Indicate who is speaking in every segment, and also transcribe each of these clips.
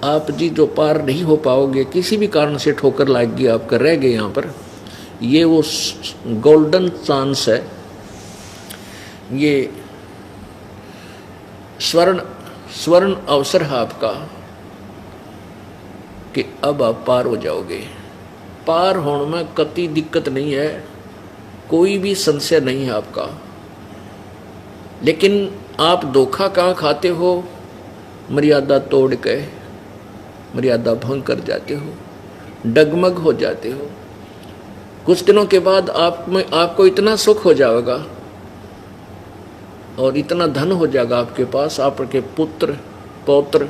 Speaker 1: आप जी जो पार नहीं हो पाओगे, किसी भी कारण से ठोकर लग गई, आपका रह गए यहाँ पर, ये वो गोल्डन चांस है, ये स्वर्ण स्वर्ण अवसर है आपका कि अब आप पार हो जाओगे। पार होने में कतई दिक्कत नहीं है, कोई भी संशय नहीं है आपका। लेकिन आप धोखा कहाँ खाते हो? मर्यादा तोड़ के मर्यादा भंग कर जाते हो, डगमग हो जाते हो। कुछ दिनों के बाद आपको इतना सुख हो जाएगा और इतना धन हो जाएगा आपके पास, आपके पुत्र पौत्र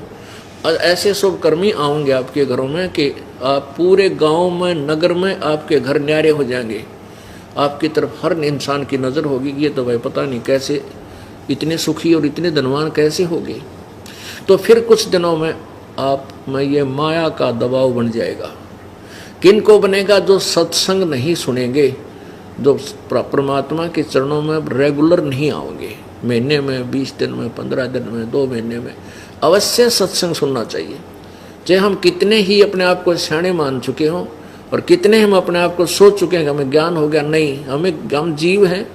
Speaker 1: और ऐसे शुभ कर्मी आएंगे आपके घरों में कि आप पूरे गांव में नगर में आपके घर न्यारे हो जाएंगे। आपकी तरफ हर इंसान की नज़र होगी, ये तो भाई पता नहीं कैसे इतने सुखी और इतने धनवान कैसे होंगे। तो फिर कुछ दिनों में आप में ये माया का दबाव बन जाएगा। किन को बनेगा? जो सत्संग नहीं सुनेंगे, जो परमात्मा के चरणों में रेगुलर नहीं आओगे, महीने में 20 दिन में 15 दिन में 2 महीने में अवश्य सत्संग सुनना चाहिए। चाहे हम कितने ही अपने आप को सियाणे मान चुके हों और कितने हम अपने आप को सोच चुके हैं कि हमें ज्ञान हो गया, नहीं, हम जीव हैं।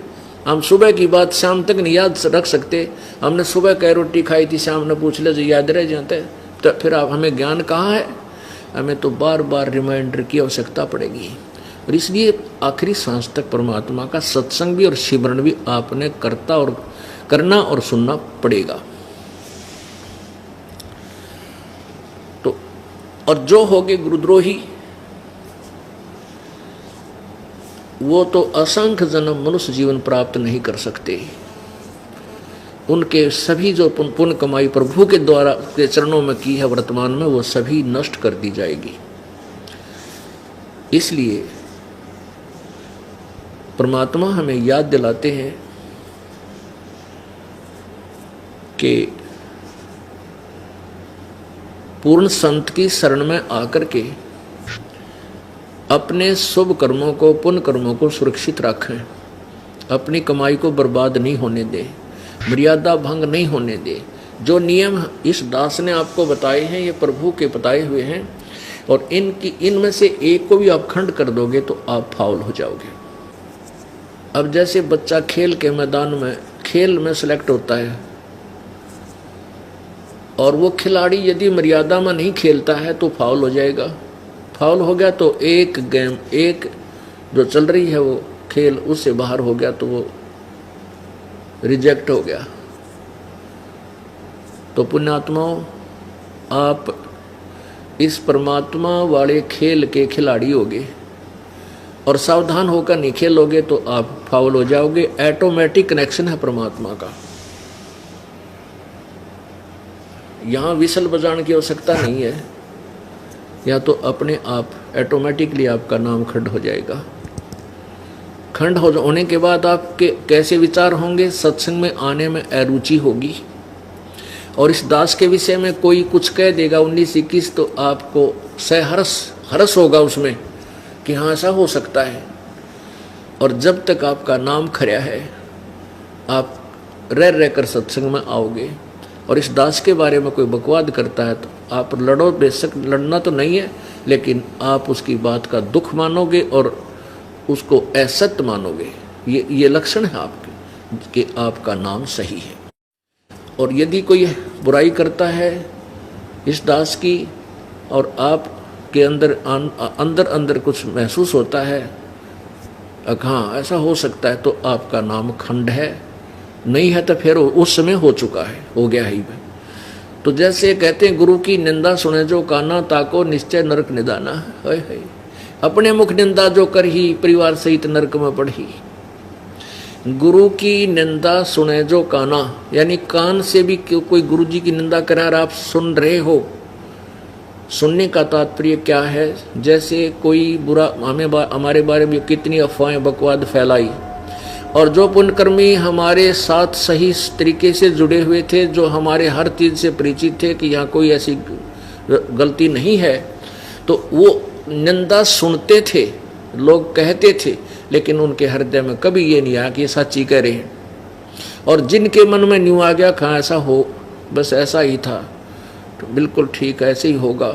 Speaker 1: हम सुबह की बात शाम तक नहीं याद रख सकते। हमने सुबह क्या रोटी खाई थी, शाम ने पूछ ले जो याद रह जाते, तो फिर आप हमें ज्ञान कहाँ है? हमें तो बार बार रिमाइंडर की आवश्यकता पड़ेगी। और इसलिए आखिरी सांस तक परमात्मा का सत्संग भी और सिमरण भी आपने करना और सुनना पड़ेगा। तो और जो होगे गुरुद्रोही, वो तो असंख्य जन्म मनुष्य जीवन प्राप्त नहीं कर सकते। उनके सभी जो पुण्य कमाई प्रभु के द्वारा के चरणों में की है वर्तमान में, वो सभी नष्ट कर दी जाएगी। इसलिए परमात्मा हमें याद दिलाते हैं कि पूर्ण संत की शरण में आकर के अपने शुभ कर्मों को, पुण्य कर्मों को सुरक्षित रखें, अपनी कमाई को बर्बाद नहीं होने दें, मर्यादा भंग नहीं होने दें। जो नियम इस दास ने आपको बताए हैं, ये प्रभु के बताए हुए हैं, और इनमें से एक को भी आप खंड कर दोगे तो आप फाउल हो जाओगे। अब जैसे बच्चा खेल के मैदान में खेल में सेलेक्ट होता है और वो खिलाड़ी यदि मर्यादा में नहीं खेलता है तो फाउल हो जाएगा। फाउल हो गया तो एक गेम, एक जो चल रही है वो खेल उससे बाहर हो गया तो वो रिजेक्ट हो गया। तो पुण्यात्माओं, आप इस परमात्मा वाले खेल के खिलाड़ी होगे और सावधान होकर नहीं खेलोगे तो आप फाउल हो जाओगे। ऑटोमेटिक कनेक्शन है परमात्मा का, यहाँ विसल बजाने की आवश्यकता नहीं है, या तो अपने आप ऑटोमेटिकली आपका नाम खंड हो जाएगा। खंड होने के बाद आपके कैसे विचार होंगे? सत्संग में आने में अरुचि होगी। और इस दास के विषय में कोई कुछ कह देगा 19-21 तो आपको हर्ष होगा उसमें कि हाँ ऐसा हो सकता है। और जब तक आपका नाम खरा है, आप रह कर सत्संग में आओगे। और इस दास के बारे में कोई बकवाद करता है तो आप लड़ो, बेशक लड़ना तो नहीं है, लेकिन आप उसकी बात का दुख मानोगे और उसको असत्य मानोगे। ये लक्षण है आपके कि आपका नाम सही है। और यदि कोई बुराई करता है इस दास की और आप के अंदर कुछ महसूस होता है, हाँ ऐसा हो सकता है, तो आपका नाम खंड है। नहीं है तो फिर उस समय हो चुका है, हो गया ही। तो जैसे कहते हैं गुरु की निंदा सुने जो काना, ताको निश्चय नरक निदाना। है अपने मुख निंदा जो कर ही परिवार सहित नरक में पढ़ी। गुरु की निंदा सुने जो काना, यानी कान से भी कोई गुरु जी की निंदा करे और आप सुन रहे हो। सुनने का तात्पर्य क्या है? जैसे कोई बुरा हमारे बारे में कितनी अफवाहें बकवाद फैलाई, और जो पुण्यकर्मी हमारे साथ सही तरीके से जुड़े हुए थे, जो हमारे हर चीज़ से परिचित थे कि यहाँ कोई ऐसी गलती नहीं है, तो वो निंदा सुनते थे, लोग कहते थे, लेकिन उनके हृदय में कभी ये नहीं आया कि ये सच्ची कह रहे हैं। और जिनके मन में न्यू आ गया, कहाँ ऐसा हो, बस ऐसा ही था, तो बिल्कुल ठीक, ऐसे ही होगा,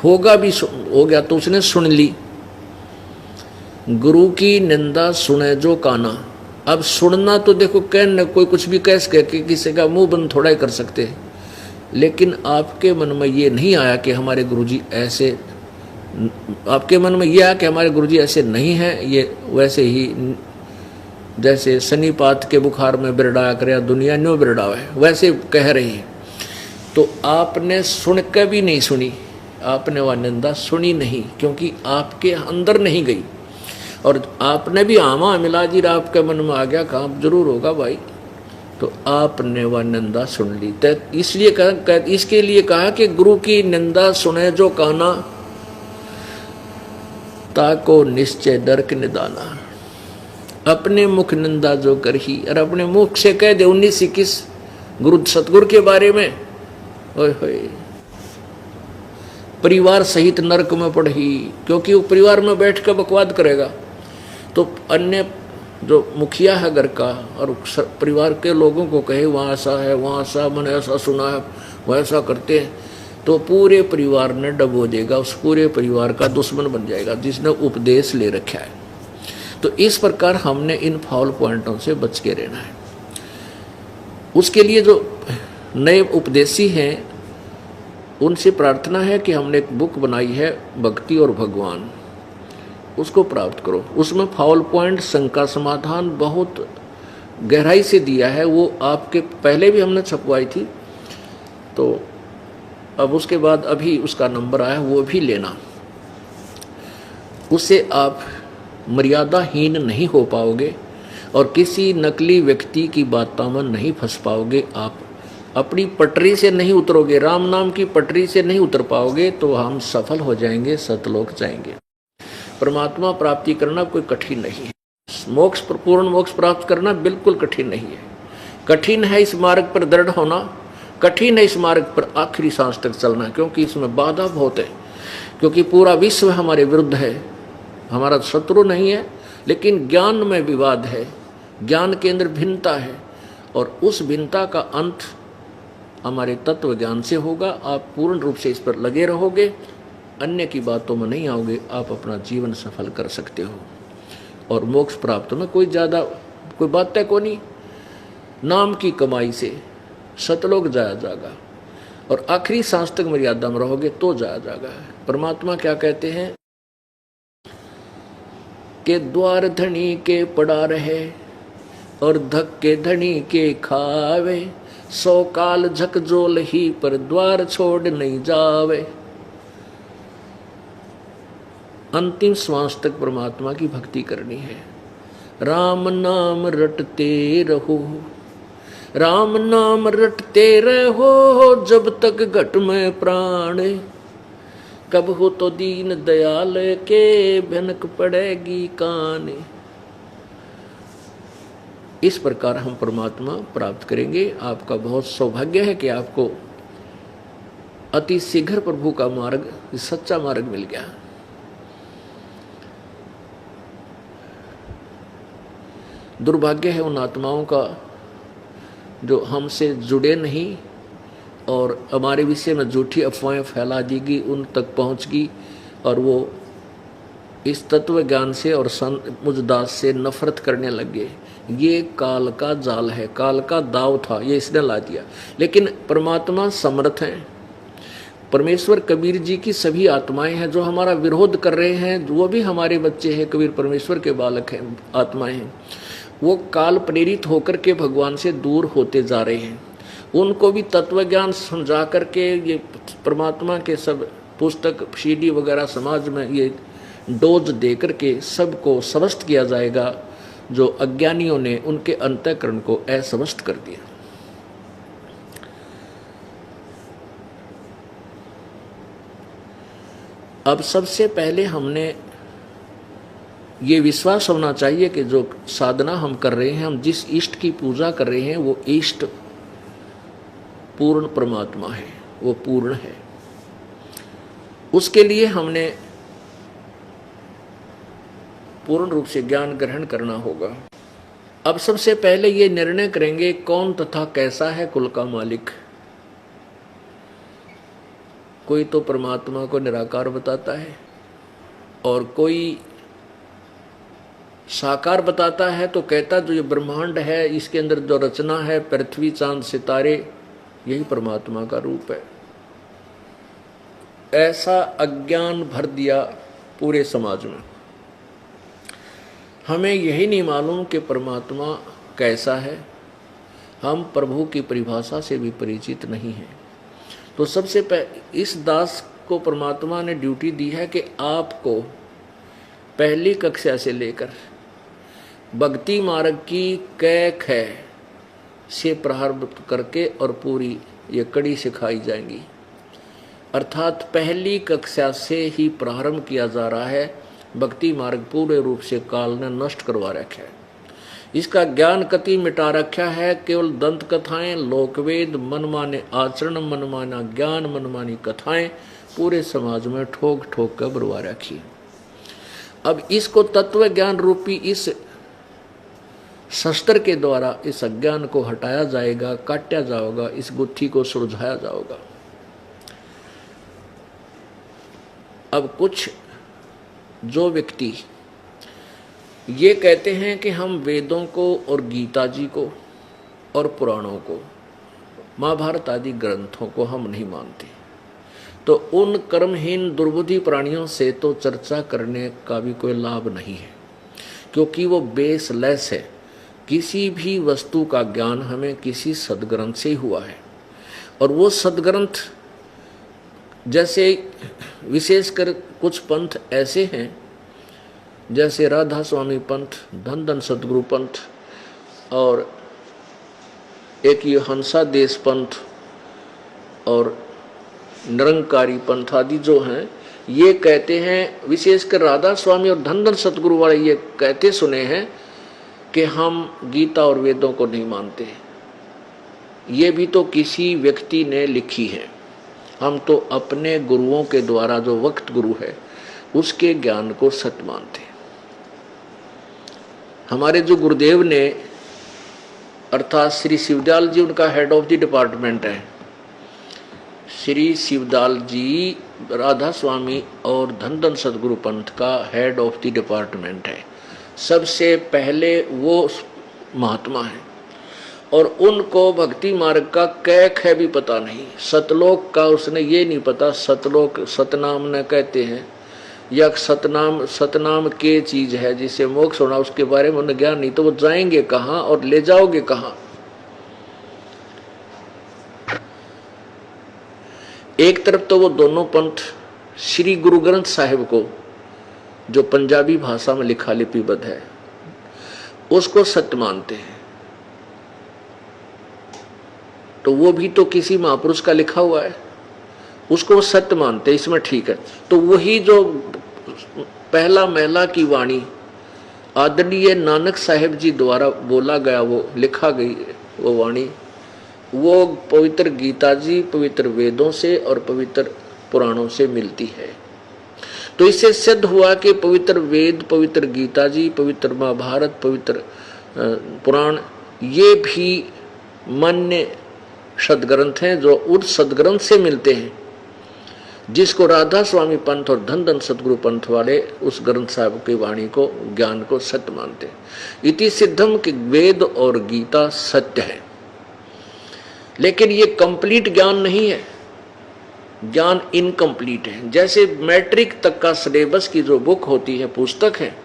Speaker 1: होगा भी, हो गया तो उसने सुन ली। गुरु की निंदा सुने जो काना। अब सुनना तो देखो, कहने कोई कुछ भी कह सके कि किसी का मुंह बंद थोड़ा ही कर सकते हैं, लेकिन आपके मन में ये नहीं आया कि हमारे गुरुजी ऐसे, आपके मन में यह आया कि हमारे गुरुजी ऐसे नहीं हैं, ये वैसे ही जैसे शनिपात के बुखार में बिरडाया करे दुनिया न्यों बिरडावे, वैसे कह रही है। तो आपने सुन के भी नहीं सुनी, आपने वह निंदा सुनी नहीं, क्योंकि आपके अंदर नहीं गई। और आपने भी आमा मिला जी, आपके मन में आ गया, काम जरूर होगा भाई, तो आपने वह निंदा सुन ली। तो इसलिए इसके लिए कहा कि गुरु की निंदा सुने जो काना, ताको निश्चय दर्क निदाना। अपने मुख निंदा जो करही, और अपने मुख से कह दे 19-21 गुरु सतगुरु के बारे में, ओए होए, परिवार सहित नरक में पड़ही, क्योंकि वो परिवार में बैठ कर बकवाद करेगा तो अन्य जो मुखिया है घर का और परिवार के लोगों को कहे वहाँ ऐसा है, वहाँ ऐसा, मैंने ऐसा सुना है, वह ऐसा करते हैं, तो पूरे परिवार ने डबो देगा, उस पूरे परिवार का दुश्मन बन जाएगा जिसने उपदेश ले रखा है। तो इस प्रकार हमने इन फाउल पॉइंटों से बच के रहना है। उसके लिए जो नए उपदेशी हैं उनसे प्रार्थना है कि हमने एक बुक बनाई है भक्ति और भगवान, उसको प्राप्त करो। उसमें फाउल पॉइंट, शंका समाधान बहुत गहराई से दिया है। वो आपके पहले भी हमने छपवाई थी, तो अब उसके बाद अभी उसका नंबर आया, वो भी लेना। उससे आप मर्यादाहीन नहीं हो पाओगे और किसी नकली व्यक्ति की बातों में नहीं फंस पाओगे। आप अपनी पटरी से नहीं उतरोगे, राम नाम की पटरी से नहीं उतर पाओगे, तो हम सफल हो जाएंगे, सतलोक जाएंगे। परमात्मा प्राप्ति करना कोई कठिन नहीं है, मोक्ष, पूर्ण मोक्ष प्राप्त करना बिल्कुल कठिन नहीं है। कठिन है इस मार्ग पर दृढ़ होना, कठिन है इस मार्ग पर आखिरी सांस तक चलना, क्योंकि इसमें बाधा बहुत है, क्योंकि पूरा विश्व हमारे विरुद्ध है। हमारा शत्रु नहीं है, लेकिन ज्ञान में विवाद है, ज्ञान के अंदर भिन्नता है, और उस भिन्नता का अंत हमारे तत्व ज्ञान से होगा। आप पूर्ण रूप से इस पर लगे रहोगे, अन्य की बातों में नहीं आओगे, आप अपना जीवन सफल कर सकते हो। और मोक्ष प्राप्त में कोई ज़्यादा कोई बात है को नहीं, नाम की कमाई से सतलोक जाया जाएगा, और आखिरी सांस तक मर्यादा में रहोगे तो जाया जाएगा। परमात्मा क्या कहते हैं कि द्वार धनी के पड़ा रहे और धक्के धनी के खावे, 100 काल झकझोल ही पर द्वार छोड़ नहीं जावे। अंतिम श्वास तक परमात्मा की भक्ति करनी है। राम नाम रटते रहो, राम नाम रटते रहो, जब तक घट में प्राण, कब हो तो दीन दयाल के भनक पड़ेगी कान। इस प्रकार हम परमात्मा प्राप्त करेंगे। आपका बहुत सौभाग्य है कि आपको अति शीघ्र प्रभु का मार्ग, सच्चा मार्ग मिल गया। दुर्भाग्य है उन आत्माओं का जो हमसे जुड़े नहीं और हमारे विषय में झूठी अफवाहें फैला देगी, उन तक पहुंचगी, और वो इस तत्व ज्ञान से और मुझदास से नफरत करने लगे। ये काल का जाल है, काल का दाव था, ये इसने ला दिया। लेकिन परमात्मा समर्थ हैं। परमेश्वर कबीर जी की सभी आत्माएं हैं जो हमारा विरोध कर रहे हैं, वो भी हमारे बच्चे हैं, कबीर परमेश्वर के बालक हैं, आत्माएं हैं। वो काल प्रेरित होकर के भगवान से दूर होते जा रहे हैं। उनको भी तत्व ज्ञान समझा करके ये परमात्मा के सब पुस्तक सीडी वगैरह समाज में ये डोज दे करके सबको समस्त किया जाएगा, जो अज्ञानियों ने उनके अंतःकरण को असमस्त कर दिया। अब सबसे पहले हमने ये विश्वास होना चाहिए कि जो साधना हम कर रहे हैं, हम जिस इष्ट की पूजा कर रहे हैं, वो इष्ट पूर्ण परमात्मा है, वो पूर्ण है। उसके लिए हमने पूर्ण रूप से ज्ञान ग्रहण करना होगा। अब सबसे पहले ये निर्णय करेंगे कौन तथा कैसा है कुल का मालिक। कोई तो परमात्मा को निराकार बताता है और कोई साकार बताता है, तो कहता जो ये ब्रह्मांड है इसके अंदर जो रचना है, पृथ्वी चांद सितारे, यही परमात्मा का रूप है। ऐसा अज्ञान भर दिया पूरे समाज में। हमें यही नहीं मालूम कि परमात्मा कैसा है, हम प्रभु की परिभाषा से भी परिचित नहीं हैं। तो सबसे पहले इस दास को परमात्मा ने ड्यूटी दी है कि आपको पहली कक्षा से लेकर भक्ति मार्ग की कै ख से प्रारंभ करके और पूरी ये कड़ी सिखाई जाएंगी। अर्थात पहली कक्षा से ही प्रारंभ किया जा रहा है। भक्ति मार्ग पूरे रूप से काल ने नष्ट करवा रखा है। इसका ज्ञान कति मिटा रखा है। केवल दंत कथाएं, लोकवेद, मनमाने आचरण, मनमाना ज्ञान, मनमानी कथाएं पूरे समाज में ठोक ठोक कर बरवा रखी। अब इसको तत्व ज्ञान रूपी इस शस्त्र के द्वारा इस अज्ञान को हटाया जाएगा, काटा जाएगा, इस गुत्थी को सुलझाया जाएगा। अब कुछ जो व्यक्ति ये कहते हैं कि हम वेदों को और गीता जी को और पुराणों को, महाभारत आदि ग्रंथों को हम नहीं मानते, तो उन कर्महीन दुर्बुद्धि प्राणियों से तो चर्चा करने का भी कोई लाभ नहीं है, क्योंकि वो बेसलेस है। किसी भी वस्तु का ज्ञान हमें किसी सदग्रंथ से ही हुआ है, और वो सदग्रंथ जैसे विशेषकर कुछ पंथ ऐसे हैं, जैसे राधा स्वामी पंथ, धन धन सतगुरु पंथ, और एक ये हंसा देश पंथ और निरंकारी पंथ आदि जो हैं, ये कहते हैं, विशेषकर राधा स्वामी और धन धन सतगुरु वाले ये कहते सुने हैं कि हम गीता और वेदों को नहीं मानते। ये भी तो किसी व्यक्ति ने लिखी है। हम तो अपने गुरुओं के द्वारा, जो वक्त गुरु है, उसके ज्ञान को सत्य मानते हैं। हमारे जो गुरुदेव ने, अर्थात श्री शिवदयाल जी, उनका हेड ऑफ द डिपार्टमेंट है। श्री शिवदयाल जी राधा स्वामी और धन धन सतगुरु पंथ का हेड ऑफ द डिपार्टमेंट है। सबसे पहले वो महात्मा है, और उनको भक्ति मार्ग का कैक है भी पता नहीं। सतलोक का उसने ये नहीं पता, सतलोक सतनाम न कहते हैं, या सतनाम के चीज है जिसे मोक्ष होना, उसके बारे में उन्हें ज्ञान नहीं। तो वो जाएंगे कहाँ और ले जाओगे कहाँ? एक तरफ तो वो दोनों पंथ श्री गुरु ग्रंथ साहिब को, जो पंजाबी भाषा में लिखा लिपिबद्ध है, उसको सत्य मानते हैं। तो वो भी तो किसी महापुरुष का लिखा हुआ है, उसको सत्य मानते हैं, इसमें ठीक है। तो वही जो पहला महला की वाणी आदरणीय नानक साहिब जी द्वारा बोला गया, वो लिखा गई वो वाणी, वो पवित्र गीता जी, पवित्र वेदों से और पवित्र पुराणों से मिलती है। तो इससे सिद्ध हुआ कि पवित्र वेद, पवित्र गीता जी, पवित्र महाभारत, पवित्र पुराण, ये भी मान्य सदग्रंथ हैं, जो उस सदग्रंथ से मिलते हैं जिसको राधा स्वामी पंथ और धन धन सतगुरु पंथ वाले उस ग्रंथ साहब की वाणी को, ज्ञान को सत्य मानते हैं। इति सिद्धम कि वेद और गीता सत्य है। लेकिन ये कंप्लीट ज्ञान नहीं है, ज्ञान इनकम्प्लीट है। जैसे मैट्रिक तक का सिलेबस की जो बुक होती है, पुस्तक है,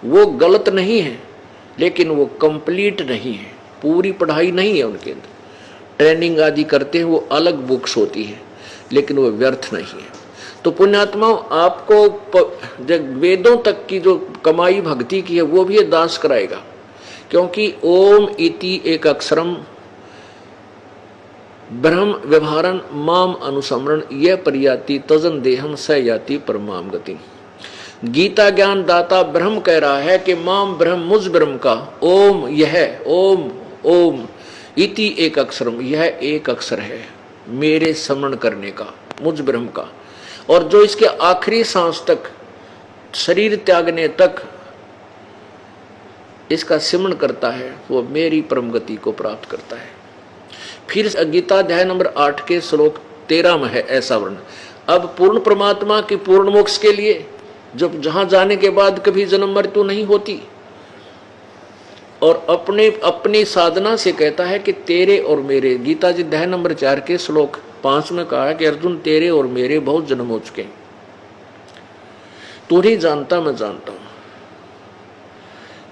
Speaker 1: वो गलत नहीं है, लेकिन वो कंप्लीट नहीं है, पूरी पढ़ाई नहीं है उनके अंदर। ट्रेनिंग आदि करते हैं, वो अलग बुक्स होती है, लेकिन वो व्यर्थ नहीं है। तो पुण्यात्माओं, आपको जब वेदों तक की जो कमाई भक्ति की है, वो भी ये दास कराएगा, क्योंकि ओम इति एक अक्षरम ब्रह्म व्यवहारन माम अनुसमरण यह परियाति तजन देहम स याति परमाम गति। गीता ज्ञान दाता ब्रह्म कह रहा है कि माम ब्रह्म, मुझ ब्रह्म का, ओम यह, ओम ओम इति एक अक्षरम, यह एक अक्षर है मेरे समरण करने का, मुझ ब्रह्म का। और जो इसके आखिरी सांस तक, शरीर त्यागने तक इसका सिमरण करता है, वो मेरी परम गति को प्राप्त करता है। फिर गीता अध्याय नंबर 8 के श्लोक 13 में है ऐसा वर्ण। अब पूर्ण परमात्मा की पूर्ण मोक्ष के लिए जब जहां जाने के बाद कभी जन्म मृत्यु नहीं होती, और अपनी साधना से कहता है कि तेरे और मेरे, गीता जी अध्याय नंबर 4 के श्लोक 5 में कहा है कि अर्जुन तेरे और मेरे बहुत जन्म हो चुके, तू नहीं जानता मैं जानता हूं।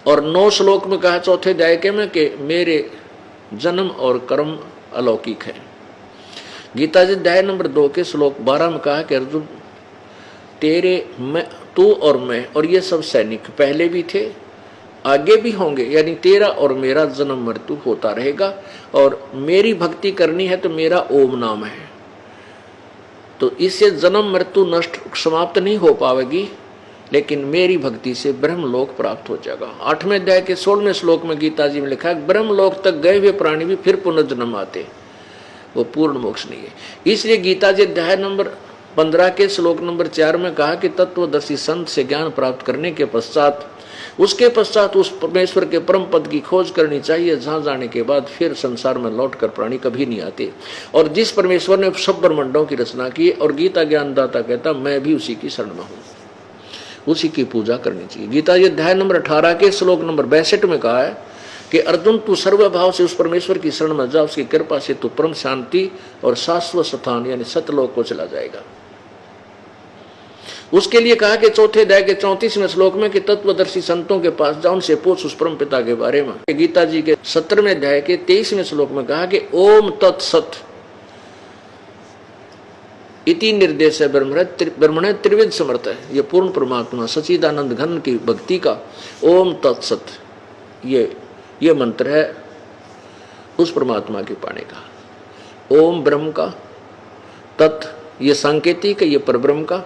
Speaker 1: और 9 श्लोक में कहा चौथे अध्याय के में कि मेरे जन्म और कर्म अलौकिक है। गीता जी अध्याय नंबर 2 के श्लोक 12 में कहा कि अर्जुन तेरे, मैं, तू और मैं और ये सब सैनिक पहले भी थे आगे भी होंगे, यानी तेरा और मेरा जन्म मृत्यु होता रहेगा। और मेरी भक्ति करनी है तो मेरा ओम नाम है, तो इससे जन्म मृत्यु नष्ट समाप्त नहीं हो पाएगी, लेकिन मेरी भक्ति से ब्रह्मलोक प्राप्त हो जाएगा। 8वें अध्याय के 16वें श्लोक में गीता जी में लिखा है ब्रह्मलोक तक गए हुए प्राणी भी फिर पुनर्जन्म आते, वो पूर्ण मोक्ष नहीं है। इसलिए गीता जी अध्याय नंबर 15 के श्लोक नंबर 4 में कहा कि तत्वदर्शी संत से ज्ञान प्राप्त करने के पश्चात उसके पश्चात उस परमेश्वर के परम पद की खोज करनी चाहिए, जहां जाने के बाद फिर संसार में लौटकर प्राणी कभी नहीं आते। और जिस परमेश्वर ने सब ब्रह्मांडों की रचना की और गीता ज्ञानदाता कहता मैं भी उसी की शरण में हूं, उसी की पूजा करनी चाहिए। गीता जी अध्याय नंबर 18 के श्लोक नंबर 62 में कहा है कि अर्जुन तू सर्वभाव से उस परमेश्वर की शरण में जा, उसकी कृपा से तू परम शांति और शाश्वत स्थान यानी सतलोक को चला जाएगा। उसके लिए कहा कि चौथे अध्याय के 34वें श्लोक में कि तत्वदर्शी संतों के पास जाओ, उनसे पूछ उस परम पिता के बारे में। गीता जी के 17वें अध्याय के 23वें श्लोक में कहा कि ओम तत्सत इति निर्देश है ब्रह्मण त्रिविध समर्थ है, ये पूर्ण परमात्मा सच्चिदानंद घन की भक्ति का ओम तत्सत ये मंत्र है उस परमात्मा के पाने का। ओम ब्रह्म का, तत् ये सांकेतिक है ये परब्रह्म का,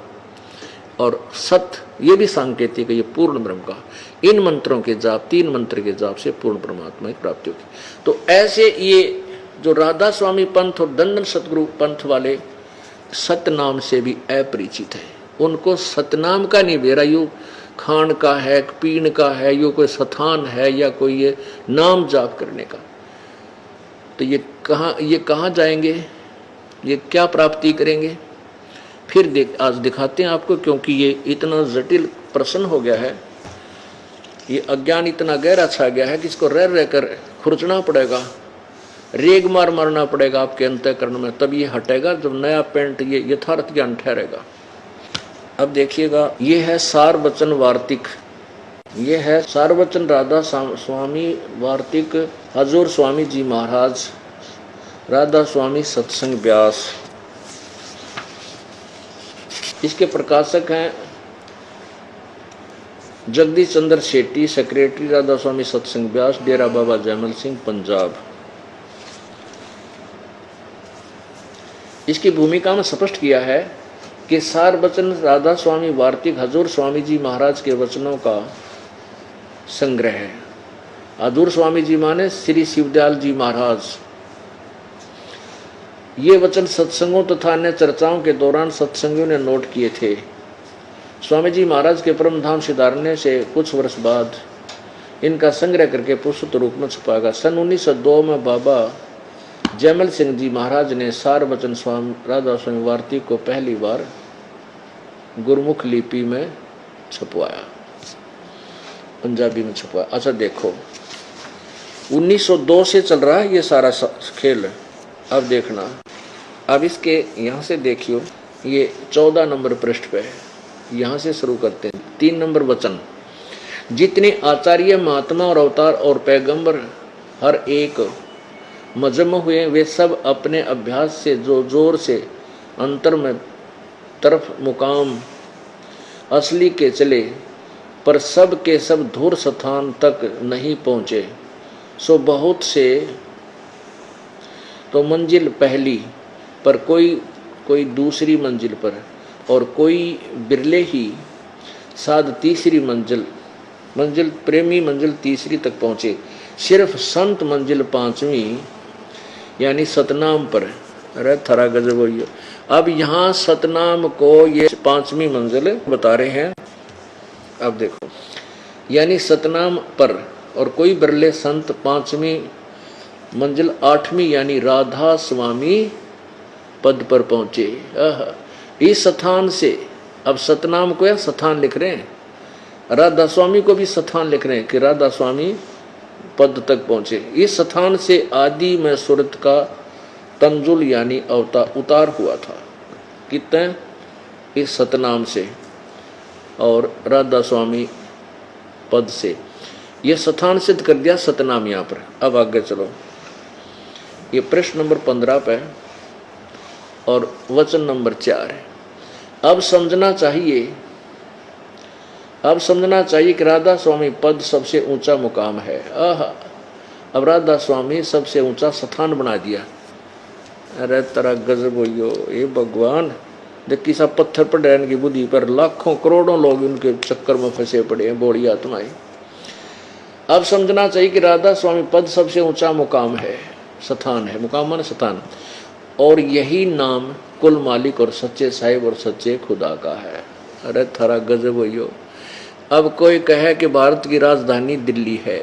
Speaker 1: और सत ये भी सांकेतिक है ये पूर्ण ब्रह्म का। इन मंत्रों के जाप, 3 मंत्र के जाप से पूर्ण परमात्मा की प्राप्ति होगी। तो ऐसे ये जो राधा स्वामी पंथ और दंडन सतगुरु पंथ वाले सतनाम से भी अपरिचित है, उनको सतनाम का नहीं बेरा, यू खान का है, पीण का है, यो कोई स्थान है या कोई ये नाम जाप करने का। तो ये कहाँ जाएंगे, ये क्या प्राप्ति करेंगे? फिर आज दिखाते हैं आपको, क्योंकि ये इतना जटिल प्रश्न हो गया है, ये अज्ञान इतना गहरा छा गया है कि इसको रह रहकर खुरचना पड़ेगा, रेग मारना पड़ेगा आपके अंतःकरण में, तब ये हटेगा, जब नया पेंट ये यथार्थ ज्ञान ठहरेगा। अब देखिएगा, ये है सार वचन वार्तिक, ये है सार वचन राधा स्वामी वार्तिक हजूर स्वामी जी महाराज राधा स्वामी सत्संग व्यास। इसके प्रकाशक हैं जगदीश चंद्र शेट्टी, सेक्रेटरी राधा स्वामी सत्संग व्यास, डेरा बाबा जयमल सिंह, पंजाब। इसकी भूमिका में स्पष्ट किया है कि सार वचन राधा स्वामी वार्तिक हजूर स्वामी जी महाराज के वचनों का संग्रह है। हजूर स्वामी जी माने श्री शिवदयाल जी महाराज। ये वचन सत्संगों तथा अन्य चर्चाओं के दौरान सत्संगियों ने नोट किए थे। स्वामी जी महाराज के परम धाम सिधारने से कुछ वर्ष बाद इनका संग्रह करके पुस्तक रूप में छुपाया गया। सन 1902 में बाबा जयमल सिंह जी महाराज ने सार वचन स्वामी राधा स्वामी वार्तिक को पहली बार गुरमुख लिपि में छपवाया, पंजाबी में छपवाया। अच्छा देखो, 1902 से चल रहा है ये सारा खेल। अब देखना, अब इसके यहाँ से देखियो, ये 14 नंबर पृष्ठ पे है, यहाँ से शुरू करते हैं। 3 नंबर वचन, जितने आचार्य महात्मा और अवतार और पैगंबर हर एक मजम हुए, वे सब अपने अभ्यास से जो जोर से अंतर में तरफ मुकाम असली के चले, पर सब के सब धूर स्थान तक नहीं पहुँचे। सो बहुत से तो मंजिल पहली पर कोई दूसरी मंजिल पर, और कोई बिरले ही साध तीसरी मंजिल प्रेमी मंजिल तीसरी तक पहुँचे। सिर्फ संत मंजिल 5वीं यानी सतनाम पर। अरे थरा गजब हुई। अब यहाँ सतनाम को ये 5वीं मंजिल बता रहे हैं। अब देखो, यानी सतनाम पर और कोई बिरले संत 5वीं मंजिल 8वीं यानी राधा स्वामी पद पर पहुंचे। इस स्थान से, अब सतनाम को या स्थान लिख रहे हैं, राधा स्वामी को भी स्थान लिख रहे हैं कि राधा स्वामी पद तक पहुंचे। इस स्थान से आदि में सूरत का तंजुल यानी उतार हुआ था। कितने? इस सतनाम से और राधा स्वामी पद से, यह स्थान सिद्ध कर दिया सतनाम यहाँ पर। अब आगे चलो, ये प्रश्न नंबर 15 पे और वचन नंबर 4 है। अब समझना चाहिए कि राधा स्वामी पद सबसे ऊंचा मुकाम है। अब राधा स्वामी सबसे ऊंचा स्थान बना दिया। अरे तेरा गजब होइयो, ये भगवान देखी सा पत्थर पर डरने की बुद्धि पर लाखों करोड़ों लोग उनके चक्कर में फंसे पड़े हैं, बोली आत्माएं। अब समझना चाहिए कि राधा स्वामी पद सबसे ऊंचा मुकाम है, स्थान है। मुकाम माने स्थान, और यही नाम कुल मालिक और सच्चे साहिब और सच्चे खुदा का है। अरे थारा गजब होइयो। अब कोई कहे कि भारत की राजधानी दिल्ली है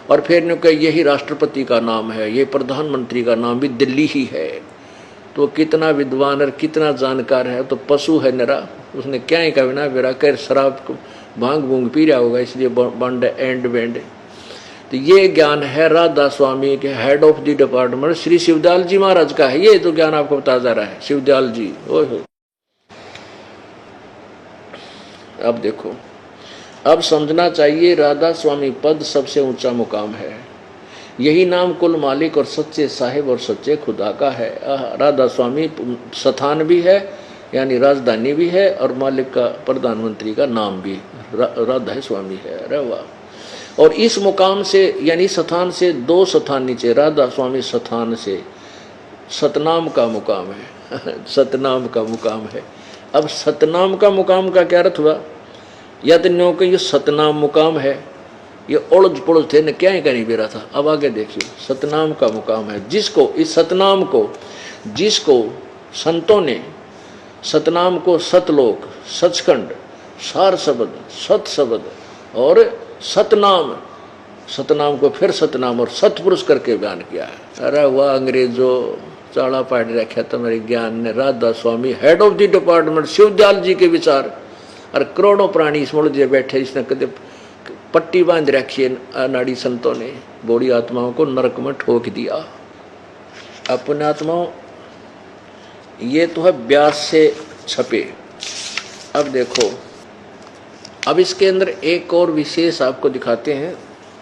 Speaker 1: और फिर न कहे यही राष्ट्रपति का नाम है, ये प्रधानमंत्री का नाम भी दिल्ली ही है, तो कितना विद्वान और कितना जानकार है। तो पशु है निरा, उसने क्या ही कहा ना मेरा कर शराब भांग भूंग पी रहा होगा, इसलिए बंड एंड बेंड। तो ये ज्ञान है राधा स्वामी के head of the department Shri Shivdayal ji Maharaj का है। ये तो ज्ञान आपको बता जा रहा है, शिवदयाल जी। ओहो, अब देखो, अब समझना चाहिए राधा स्वामी पद सबसे ऊंचा मुकाम है, यही नाम कुल मालिक और सच्चे साहिब और सच्चे खुदा का है। राधा स्वामी स्थान भी है यानी राजधानी भी है, और मालिक का प्रधानमंत्री का नाम भी राधा स्वामी है। अरे वाह। और इस मुकाम से यानी स्थान से 2 स्थान नीचे राधा स्वामी स्थान से सतनाम का मुकाम है। सतनाम का मुकाम है। अब सतनाम का मुकाम का क्या अर्थ हुआ? या तो न्यों कि ये सतनाम मुकाम है, ये उलझ पुलझ थे न क्या ही कहीं बेरा था। अब आगे देखिए, सतनाम का मुकाम है जिसको, इस सतनाम को जिसको संतों ने सतनाम को सतलोक, सचखंड, सार शब्द, सत शब्द और सतनाम, सतनाम को फिर सतनाम और सतपुरुष करके बयान किया है। अरे वाह अंग्रेजों, चाड़ा पाड़ रखा तुम्हारे ज्ञान ने। Radha Soami head of the department Shivdayal ji के विचार, और करोड़ों प्राणी इस मुड़ बैठे, इसने कदे पट्टी बांध रखी है अनाड़ी संतों ने, बूढ़ी आत्माओं को नरक में ठोक दिया। अपने आत्माओं, ये तो है व्यास से छपे। अब देखो, अब इसके अंदर एक और विशेष आपको दिखाते हैं,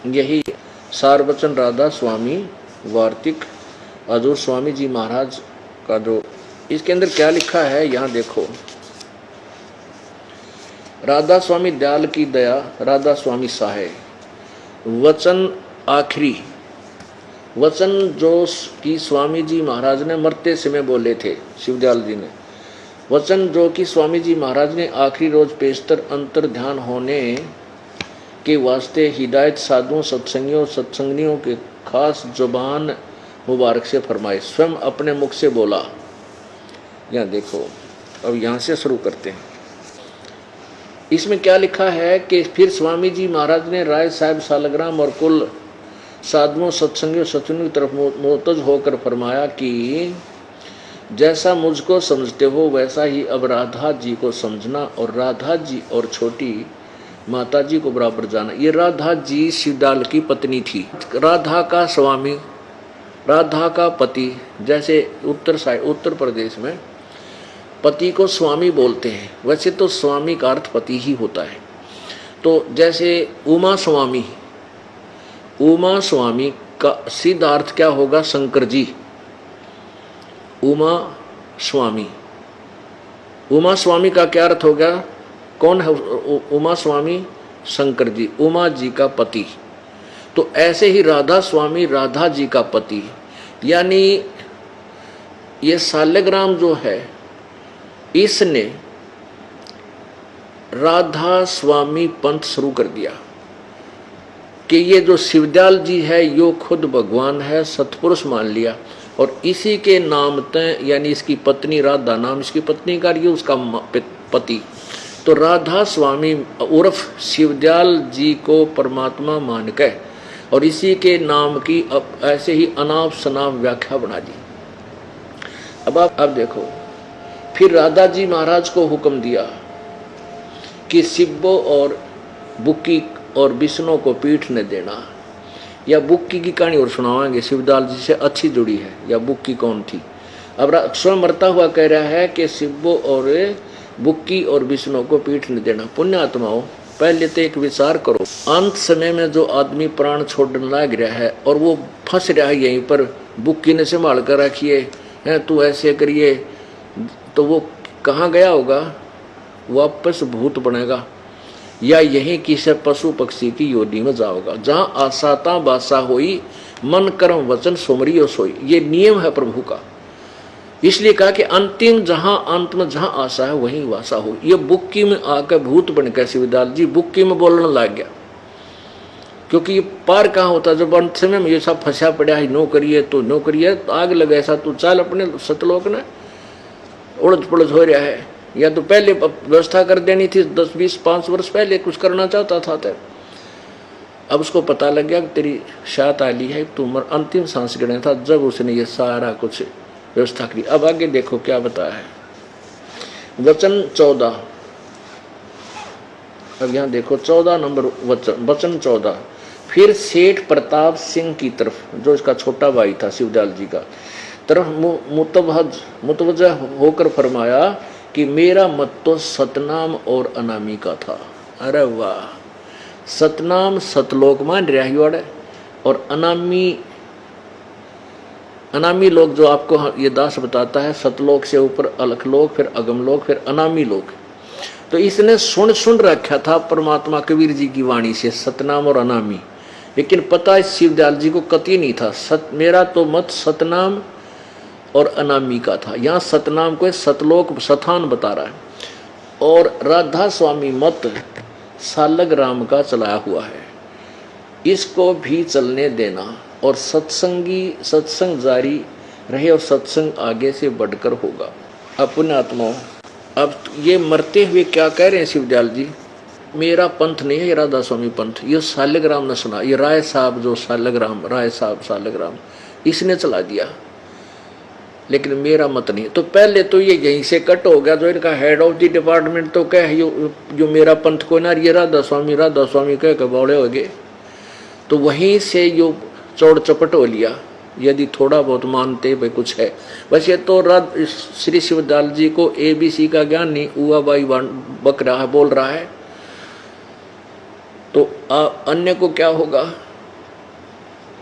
Speaker 1: यही सारवचन राधा स्वामी वार्तिक हजूर स्वामी जी महाराज का जो इसके अंदर क्या लिखा है, यहाँ देखो। राधा स्वामी दयाल की दया, राधा स्वामी सहाय। वचन आखिरी वचन जो कि स्वामी जी महाराज ने मरते समय बोले थे, शिवदयाल जी ने, वचन जो कि स्वामी जी महाराज ने आखिरी रोज पेशतर अंतर ध्यान होने के वास्ते हिदायत साधुओं सत्संगियों सत्संगियों के खास जुबान मुबारक से फरमाए, स्वयं अपने मुख से बोला। यहाँ देखो, अब यहाँ से शुरू करते हैं। इसमें क्या लिखा है कि फिर स्वामी जी महाराज ने राय साहब सालग्राम और कुल साधुओं सत्संगियों सत्संगियों की तरफ मोतज होकर फरमाया कि जैसा मुझको समझते हो वैसा ही अब राधा जी को समझना, और राधा जी और छोटी माता जी को बराबर जाना। ये राधा जी शिवदयाल की पत्नी थी। राधा का स्वामी, राधा का पति, जैसे उत्तर प्रदेश में पति को स्वामी बोलते हैं, वैसे तो स्वामी का अर्थ पति ही होता है। तो जैसे उमा स्वामी का सीधा अर्थ क्या होगा? शंकर जी। उमा स्वामी का क्या अर्थ होगा? कौन है उमा स्वामी? शंकर जी, उमा जी का पति। तो ऐसे ही राधा स्वामी राधा जी का पति, यानी ये सालग्राम जो है इसने राधा स्वामी पंथ शुरू कर दिया कि ये जो शिवदयाल जी है यो खुद भगवान है, सतपुरुष मान लिया, और इसी के नाम तय यानी इसकी पत्नी राधा नाम इसकी पत्नी का, ये उसका पति। तो राधा स्वामी उर्फ शिवदयाल जी को परमात्मा मान के और इसी के नाम की अब ऐसे ही अनाप शनाप व्याख्या बना दी। अब देखो, फिर राधा जी महाराज को हुक्म दिया कि शिब्बो और बुक्की और विष्णु को पीठ न देना। या बुक्की की कहानी और सुनावाएंगे, शिवदाल जी से अच्छी जुड़ी है। या बुक्की कौन थी? अब स्वयं मरता हुआ कह रहा है कि शिब्बो और बुक्की और विष्णु को पीठ न देना। पुण्यात्माओं, पहले तो एक विचार करो, अंत समय में जो आदमी प्राण छोड़ने लग रहा है और वो फंस रहा है यहीं पर, बुक्की ने संभाल कर रखिए है, तू ऐसे करिए, तो वो कहाँ गया होगा? वापस भूत बनेगा या यहीं किसी पशु पक्षी की योनि में जाओगा। जहाँ आसाता बासा होई, मन कर्म वचन सुमरियो सोई। ये नियम है प्रभु का। इसलिए कहा कि अंतिम जहां अंत में जहां आशा है वहीं वासा हो। ये बुक्की में आकर भूत बनकर शिवदाल जी बुक्की में बोलने लग गया, क्योंकि ये पार कहाँ होता जब अंत समय में ये सब फंसा पड़ा है, नो करिए तो नो करिए, तो आग लगे ऐसा तू चाल अपने सतलोक ने उड़द पुड़द हो रहा है। या तो पहले व्यवस्था कर देनी थी, 10-20-5 वर्ष पहले कुछ करना चाहता था तो अब उसको पता लग गया कि तेरी शात आली है, तू अंतिम सांस गिरना था, जब उसने ये सारा कुछ व्यवस्था करी। अब आगे देखो क्या बताया है, वचन 14। अब यहां देखो 14 नंबर वचन 14। फिर सेठ प्रताप सिंह की तरफ, जो इसका छोटा भाई था शिवदयाल जी का, तरफ मुतवज्जा होकर फरमाया कि मेरा मत तो सतनाम और अनामी का था। अरे वाह, सतनाम सतलोक मान रहा है और अनामी लोग जो आपको ये दास बताता है, सतलोक से ऊपर अलखलोक, फिर अगमलोक, फिर अनामी लोक। तो इसने सुन रखा था परमात्मा कबीर जी की वाणी से सतनाम और अनामी, लेकिन पता इस शिवदयाल जी को कतई नहीं था। मेरा तो मत सतनाम और अनामी का था। यहाँ सतनाम को सतलोक सथान बता रहा है, और राधा स्वामी मत सालग राम का चलाया हुआ है, इसको भी चलने देना और सत्संग जारी रहे और सत्संग आगे से बढ़कर होगा। अपने आत्मा, अब ये मरते हुए क्या कह रहे हैं शिवदयाल जी, मेरा पंथ नहीं है ये राधा स्वामी पंथ, ये सालग्राम ने सुना, ये राय साहब जो राय साहब सालग्राम इसने चला दिया, लेकिन मेरा मत नहीं। तो पहले तो ये यहीं से कट हो गया, जो इनका हेड ऑफ द डिपार्टमेंट तो कह जो मेरा पंथ को ना, ये राधा स्वामी कह के बौड़े हो गए, तो वहीं से यो चौड़ चपट हो लिया। यदि थोड़ा बहुत मानते भाई कुछ है, वैसे तो श्री शिवदयाल जी को ABC का ज्ञान नहीं, उआ बाई बक रहा है, बोल रहा है, तो अन्य को क्या होगा।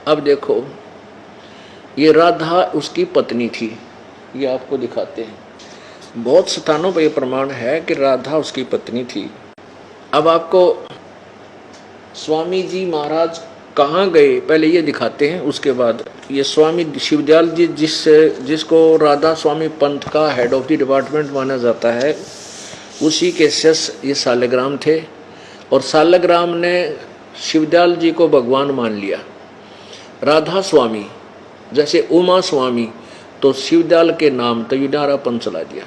Speaker 1: अब देखो, ये राधा उसकी पत्नी थी, ये आपको दिखाते हैं, बहुत स्थानों पर यह प्रमाण है कि राधा उसकी पत्नी थी। अब आपको स्वामी जी महाराज कहाँ गए पहले ये दिखाते हैं, उसके बाद ये स्वामी शिवदयाल जी जिसको राधा स्वामी पंथ का हेड ऑफ द डिपार्टमेंट माना जाता है, उसी के शिष्य ये सालग्राम थे, और सालग्राम ने शिवदयाल जी को भगवान मान लिया। राधा स्वामी जैसे उमा स्वामी, तो शिवदयाल के नाम तयुनारा पंथ चला दिया।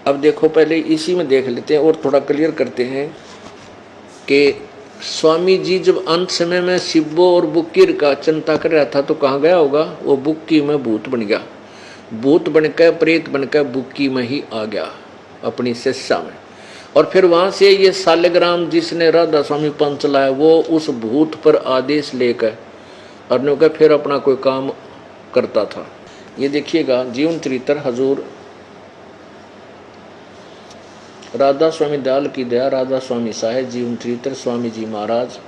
Speaker 1: अब देखो, पहले इसी में देख लेते हैं और थोड़ा क्लियर करते हैं कि स्वामी जी जब अंत समय में शिब्बो और बुक्की का चिंता कर रहा था तो कहाँ गया होगा, वो बुक्की में भूत बन गया, भूत बनकर प्रेत बनकर बुक्की में ही आ गया अपनी शिष्या में। और फिर वहां से ये सालग्राम जिसने राधा स्वामी पंथ चलाया, वो उस भूत पर आदेश लेकर और फिर अपना कोई काम करता था। ये देखिएगा, जीवन चरित्र हजूर राधा स्वामी दयाल की दया, राधा स्वामी साहेब, जीवन चरित्र स्वामी जी महाराज,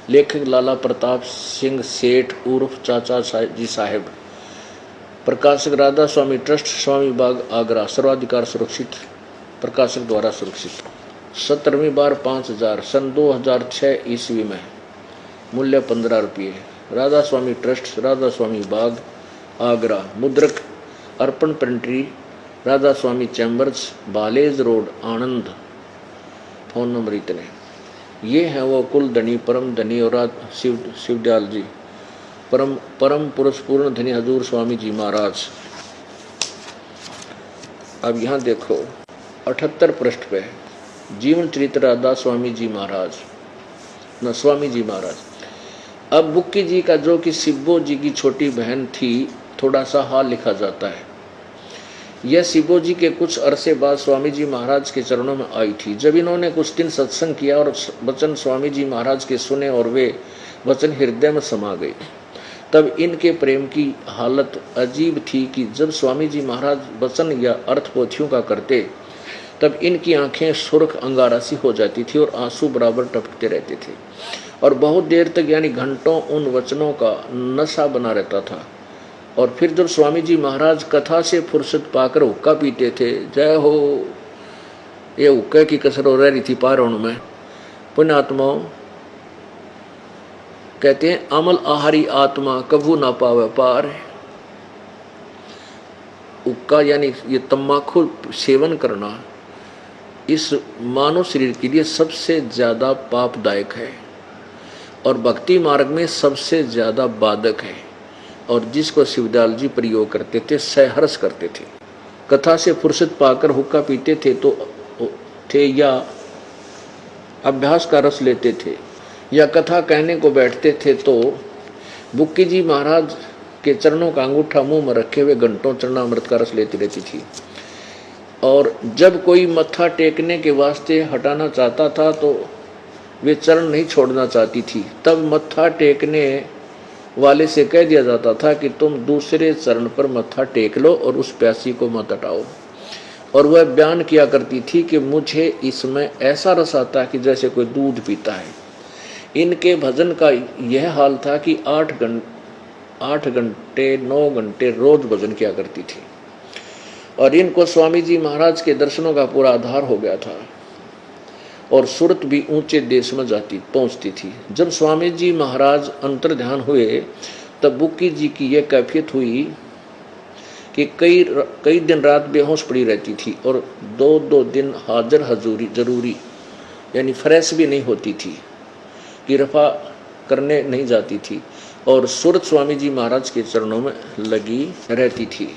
Speaker 1: लेखक लाला प्रताप सिंह सेठ उर्फ चाचा जी साहेब, प्रकाशक राधा स्वामी ट्रस्ट, स्वामी बाग आगरा, सर्वाधिकार सुरक्षित, प्रकाशक द्वारा सुरक्षित। 17वीं बार 5000, सन 2006 ईस्वी में, मूल्य 15 रुपये। राधा स्वामी ट्रस्ट, राधा स्वामी बाग आगरा, मुद्रक अर्पण प्रिंटरी, राधा स्वामी चैम्बर्स, बालेज रोड, आनंद। फोन नंबर इतने। ये हैं वो कुल धनी, परम धनी और शिवदयाल जी, परम पुरुष पूर्ण धनी हजूर स्वामी जी महाराज। अब यहाँ देखो 78 पृष्ठ पे जीवन चरित्र राधा स्वामी जी महाराज, न स्वामी जी महाराज। अब बुक्की जी का जो कि शिब्बो जी की छोटी बहन थी, थोड़ा सा हाल लिखा जाता है। यह शिवो जी के कुछ अरसे बाद स्वामी जी महाराज के चरणों में आई थी। जब इन्होंने कुछ दिन सत्संग किया और वचन स्वामी जी महाराज के सुने और वे वचन हृदय में समा गए, तब इनके प्रेम की हालत अजीब थी कि जब स्वामी जी महाराज वचन या अर्थ पोथियों का करते तब इनकी आंखें सुर्ख अंगारा सी हो जाती थी और आंसू बराबर टपकते रहते थे और बहुत देर तक यानी घंटों उन वचनों का नशा बना रहता था। और फिर जब स्वामी जी महाराज कथा से फुर्सत पाकर हुक्का पीते थे, जय हो, ये हुक्के की कसर हो रही थी पारण में। पुण्यात्माओं कहते हैं अमल आहारी आत्मा कभू ना पावे पार। हुक्का यानी ये तम्बाकू सेवन करना इस मानव शरीर के लिए सबसे ज्यादा पापदायक है और भक्ति मार्ग में सबसे ज्यादा बाधक है, और जिसको शिवदयाल जी प्रयोग करते थे, सहर्ष करते थे। कथा से फुर्सत पाकर हुक्का पीते थे या अभ्यास का रस लेते थे या कथा कहने को बैठते थे तो बुक्की जी महाराज के चरणों का अंगूठा मुंह में रखे हुए घंटों चरणामृत का रस लेती रहती थी। और जब कोई मत्था टेकने के वास्ते हटाना चाहता था तो वे चरण नहीं छोड़ना चाहती थी। तब मत्था टेकने वाले से कह दिया जाता था कि तुम दूसरे चरण पर मत्था टेक लो और उस प्यासी को मत हटाओ। और वह बयान किया करती थी कि मुझे इसमें ऐसा रस आता है कि जैसे कोई दूध पीता है। इनके भजन का यह हाल था कि 8 घंटे 9 घंटे रोज भजन किया करती थी और इनको स्वामी जी महाराज के दर्शनों का पूरा आधार हो गया था और सूरत भी ऊंचे देश में पहुंचती थी। जब स्वामी जी महाराज अंतर्ध्यान हुए तब बुक्की जी की यह कैफियत हुई कि कई दिन रात बेहोश पड़ी रहती थी और 2 दिन हाजिर हजूरी जरूरी यानी फ्रेश भी नहीं होती थी, कि रफा करने नहीं जाती थी और सूरत स्वामी जी महाराज के चरणों में लगी रहती थी।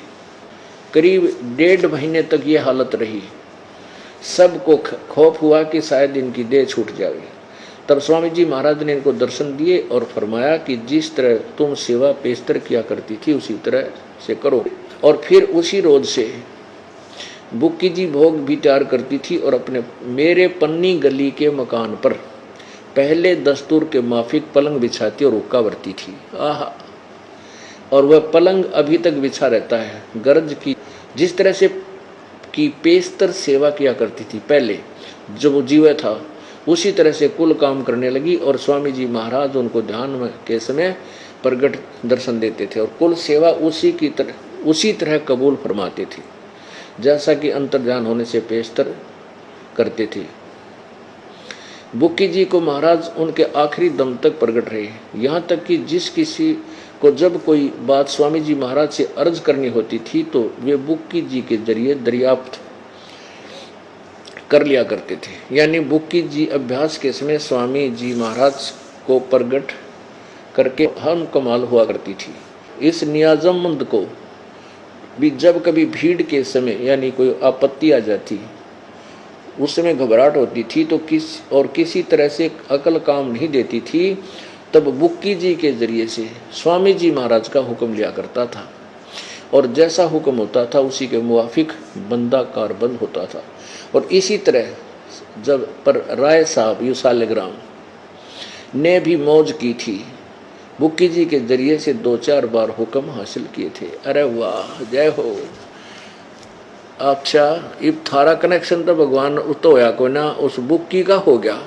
Speaker 1: करीब 1.5 महीने तक ये हालत रही। सबको खौफ हुआ कि शायद इनकी देह छूट जाएगी। तब स्वामी जी महाराज ने इनको दर्शन दिए और फरमाया कि जिस तरह तुम सेवा पेशतर किया करती थी उसी तरह से करो। और फिर उसी रोज से बुक्की जी भोग भी तैयार करती थी और अपने मेरे पन्नी गली के मकान पर पहले दस्तूर के माफिक पलंग बिछाती और हुक्का भरती थी। आहा, और वह पलंग अभी तक बिछा रहता है। गर्ज की जिस तरह से की पेशतर सेवा किया करती थी पहले जब वो जीवित था, उसी तरह से कुल काम करने लगी और स्वामी जी महाराज उनको ध्यान में के समय प्रगट दर्शन देते थे और कुल सेवा उसी तरह कबूल फरमाते थे जैसा कि अंतर्ध्यान होने से पेशतर करते थे। बुक्की जी को महाराज उनके आखिरी दम तक प्रगट रहे, यहाँ तक कि जिस किसी को जब कोई बात स्वामी जी महाराज से अर्ज करनी होती थी तो वे बुक्की जी के जरिए दरियाफ्त कर लिया करते थे। यानी बुक्की जी अभ्यास के समय स्वामी जी महाराज को प्रगट करके हम कमाल हुआ करती थी। इस नियाजमंद को भी जब कभी भीड़ के समय यानी कोई आपत्ति आ जाती उस समय घबराहट होती थी तो किसी तरह से अकल काम नहीं देती थी, तब बुक्की जी के जरिए से स्वामी जी महाराज का हुक्म लिया करता था और जैसा हुक्म होता था उसी के मुवाफिक बंदा कारबंद होता था। और इसी तरह जब पर राय साहब यूसालेग्राम ने भी मौज की थी, बुक्की जी के जरिए से 2-4 बार हुक्म हासिल किए थे। अरे वाह, जय हो। अच्छा, इब थारा कनेक्शन तो भगवान तो होया कोई ना, उस बुक्की का हो गया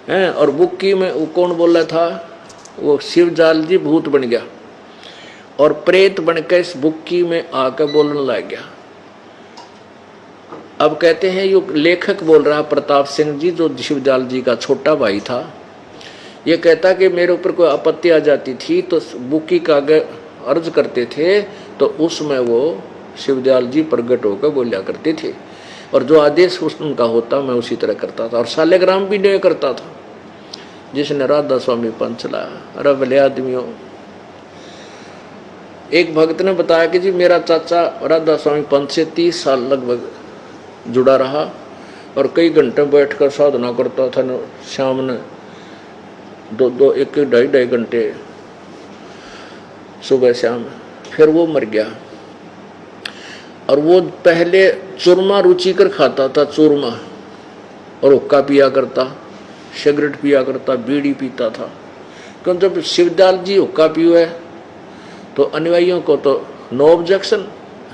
Speaker 1: है। और बुक्की में वो कौन बोला था, वो शिवजाल जी भूत बन गया और प्रेत बनकर इस बुक्की में आकर बोलने लग गया। अब कहते हैं ये लेखक बोल रहा प्रताप सिंह जी, जो शिवजाल जी का छोटा भाई था, ये कहता कि मेरे ऊपर कोई आपत्ति आ जाती थी तो बुक्की का आगे अर्ज करते थे तो उसमें वो शिवदयाल जी प्रगट होकर बोलिया करते थे और जो आदेश उनका होता मैं उसी तरह करता था। और सालेग्राम भी नहीं करता था जिसने राधा स्वामी पंथ चलाया। अरे भले आदमियों, एक भक्त ने बताया कि जी मेरा चाचा राधा स्वामी पंथ से 30 साल लगभग जुड़ा रहा और कई घंटे बैठकर साधना करता था। शाम ने 2-2 1-1 2.5 घंटे सुबह शाम फिर वो मर गया। और वो पहले चूरमा रुचिकर खाता था, चूरमा, और हुक्का पिया करता, सिगरेट पिया करता, बीड़ी पीता था। क्योंकि जब शिवदयाल जी हुक्का पियो है तो अनुयायियों को तो नो ऑब्जेक्शन,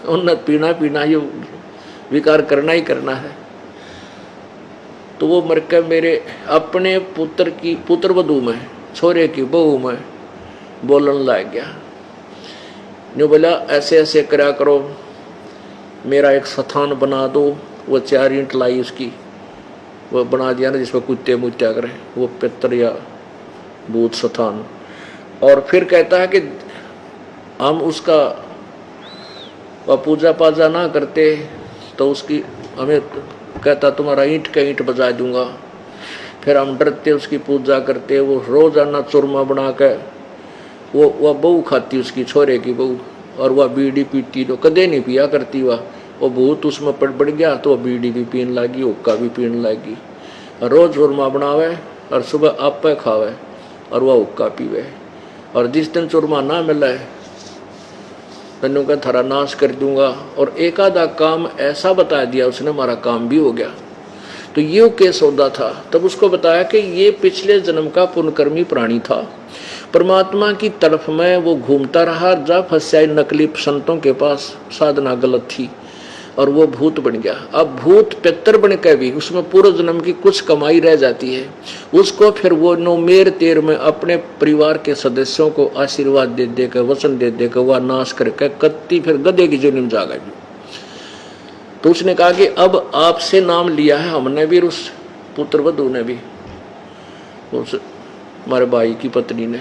Speaker 1: उन्हें पीना ये विकार करना ही करना है। तो वो मर के मेरे अपने पुत्र वधू में, छोरे की बहू में बोलन लग गया। जो बोला ऐसे ऐसे करा करो, मेरा एक स्थान बना दो। वो 4 ईंट लाई उसकी, वो बना दिया ना जिसमें कुत्ते मुत्या करें, वो पितर या भूत स्थान। और फिर कहता है कि हम उसका पूजा पाजा ना करते तो उसकी हमें कहता तुम्हारा ईंट का ईंट बजा दूंगा। फिर हम डरते उसकी पूजा करते। वो रोजाना चूरमा बना के वो बहू खाती, उसकी छोरे की बहू, और वह बीड़ी पीती। तो कदे नहीं पिया करती वह, वो भूत उसमें पड़ गया तो वह बीड़ी भी पीने लगी, हुक्का भी पीने लगी। रोज चूरमा बनावे और सुबह आप पे खावे और वह हुक्का पीवे। और जिस दिन चूरमा ना मिले मैंने कहा थारा नाश कर दूंगा। और एक आधा काम ऐसा बता दिया उसने, हमारा काम भी हो गया। तो ये केस सौदा था। तब उसको बताया कि ये पिछले जन्म का पुण्यकर्मी प्राणी था, परमात्मा की तरफ में वो घूमता रहा, जा फंसा नकली संतों के पास, साधना गलत थी और वो भूत बन गया। अब भूत पितर बन के भी उसमें पूर्व जन्म की कुछ कमाई रह जाती है, उसको फिर वो नोमेर तेर में अपने परिवार के सदस्यों को आशीर्वाद दे दे के, वचन दे दे के वह नाश करके कत्ती फिर गधे की जन्म जागा। तो उसने कहा कि अब आपसे नाम लिया है हमने भी, उस पुत्र वधू ने भी, उस हमारे भाई की पत्नी ने।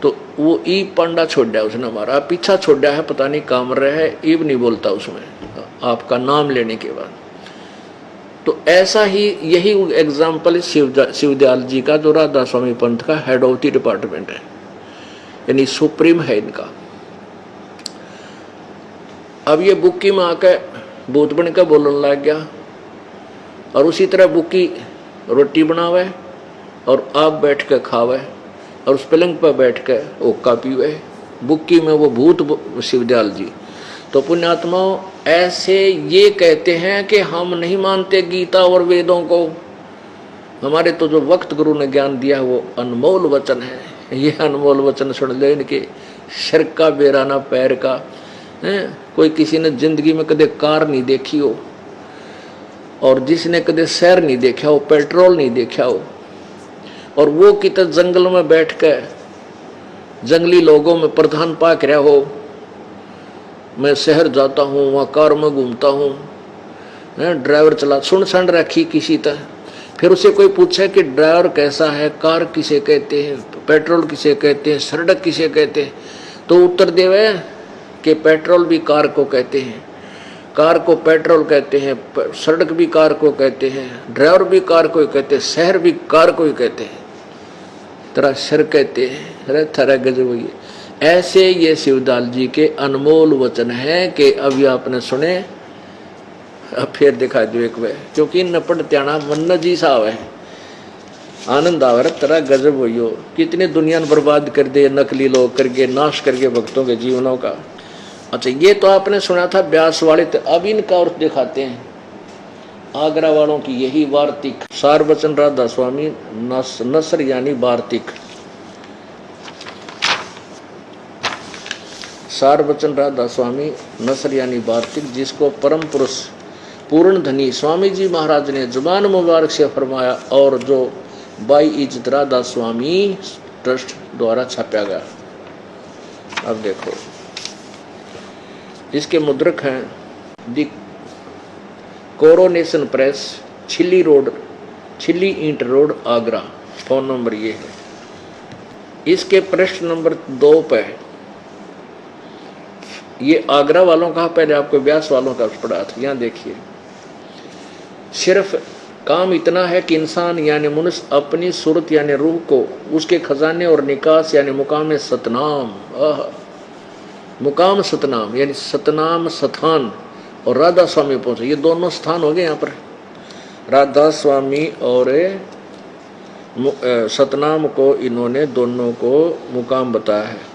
Speaker 1: तो वो ई पांडा छोड़ा उसने, हमारा पीछा छोड़ा है, पता नहीं काम रहा है, ईब नहीं बोलता उसमें आपका नाम लेने के बाद। तो ऐसा ही यही एग्जाम्पल शिवदयाल जी का, जो राधा स्वामी पंथ का हेड ऑफ द डिपार्टमेंट है, यानी सुप्रीम है इनका। अब ये बुक्की में आके भूत बन के बोलने लग गया। और उसी तरह बुक्की रोटी बनावे और आप बैठ के खावे और उस पलंग पर बैठ के हुक्का पीवे। बुक्की में वो भूत शिवदयाल जी। तो पुण्यात्माओं ऐसे ये कहते हैं कि हम नहीं मानते गीता और वेदों को, हमारे तो जो वक्त गुरु ने ज्ञान दिया है वो अनमोल वचन है। ये अनमोल वचन सुन ले, इनके सिर का बेराना पैर का है। कोई किसी ने जिंदगी में कदे कार नहीं देखी हो, और जिसने कदे शहर नहीं देखा हो, पेट्रोल नहीं देखा हो, और वो कितने जंगल में बैठ के जंगली लोगों में प्रधान पाक रहा हो, मैं शहर जाता हूँ, वहाँ कार में घूमता हूँ, ड्राइवर चला सुन सन रखी किसी तरह। फिर उसे कोई पूछे कि ड्राइवर कैसा है, कार किसे कहते हैं, पेट्रोल किसे कहते हैं, सड़क किसे कहते हैं, तो उत्तर देवे कि पेट्रोल भी कार को कहते हैं, कार को पेट्रोल कहते हैं, सड़क भी कार को कहते हैं, ड्राइवर भी कार को ही कहते हैं, शहर भी कार को ही कहते हैं, तेरा सिर कहते हैं। अरे थरा गजब हुई। ऐसे ये शिवदयाल जी के अनमोल वचन हैं कि अभी आपने सुने, अब फिर दिखा दो एक बार, क्योंकि नपट त्याना मन जी साहब है, आनंद आवर तेरा गजब हुई हो। कितनी दुनिया ने बर्बाद कर दे नकली लोग करके, नाश करके भक्तों के जीवनों का। अच्छा ये तो आपने सुना था ब्यास वाले, तो अब इनका अर्थ दिखाते हैं आगरा वालों की यही वार्तिक। सार वचन राधा स्वामी नसर यानी वार्तिक, सार वचन राधा स्वामी नसर यानी वार्तिक, जिसको परम पुरुष पूर्ण धनी स्वामी जी महाराज ने जुबान मुबारक से फरमाया और जो बाई इज्जत राधा स्वामी ट्रस्ट द्वारा छापा गया। अब देखो इसके मुद्रक हैं दी कोरोनेशन प्रेस, छिल्ली ईंट रोड, आगरा। फोन नंबर ये है। इसके पृष्ठ नंबर 2 पे ये आगरा वालों का, पहले आपको व्यास वालों का पढ़ा था। यहाँ देखिए, सिर्फ काम इतना है कि इंसान यानी मनुष्य अपनी सूरत यानी रूह को उसके खजाने और निकास यानी मुकाम सतनाम, मुकाम सतनाम यानी सतनाम स्थान और राधा स्वामी पहुंचे। ये दोनों स्थान हो गए यहाँ पर, राधा स्वामी और सतनाम को इन्होंने दोनों को मुकाम बताया है।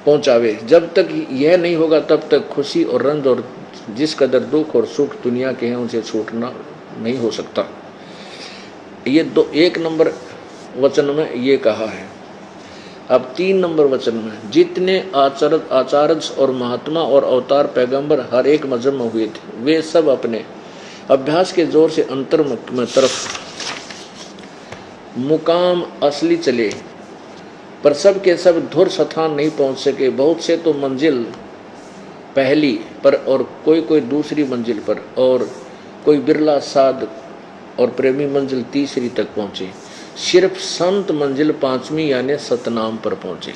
Speaker 1: पहुंचावे। जब तक यह नहीं होगा तब तक खुशी और रंज और जिस कदर दुख और सुख दुनिया के हैं उनसे छूटना नहीं हो सकता। ये 1 नंबर वचन में ये कहा है। अब 3 नंबर वचन में, जितने आचार्य और महात्मा और अवतार पैगंबर हर एक मजहब में हुए थे, वे सब अपने अभ्यास के जोर से अंतर में तरफ मुकाम असली चले, पर सब के सब धुर स्थान नहीं पहुंच सके। बहुत से तो मंजिल पहली पर और कोई दूसरी मंजिल पर, और कोई बिरला साध और प्रेमी मंजिल तीसरी तक पहुंचे। सिर्फ संत मंजिल 5वीं यानी सतनाम पर पहुंचे।